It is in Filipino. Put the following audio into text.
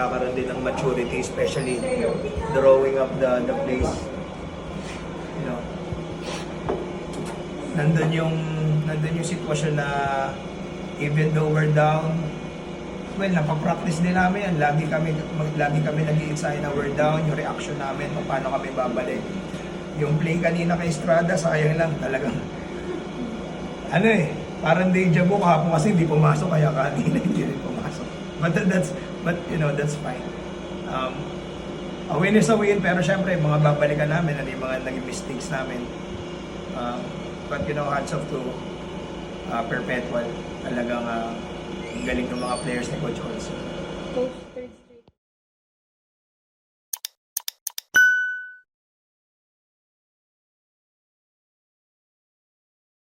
nagkakaroon din ng maturity, especially drawing up the plays. You know, nandun yung sitwasyon na even though we're down, well, napapractice din namin yan. Lagi kami nag-i-ensayo na we're down, yung reaction namin, kung paano kami babalik. Yung play kanina kay Estrada, sayang lang talagang. Ano parang deja vu kahapon kasi hindi pumasok, kaya kanina hindi rin pumasok. But you know, that's fine. A win is a win, pero syempre, mga babalikan namin, ano yung mga naging mistakes namin. But you know, hats off to Perpetual. Talagang galing ng mga players ni Coach Olson. Coach,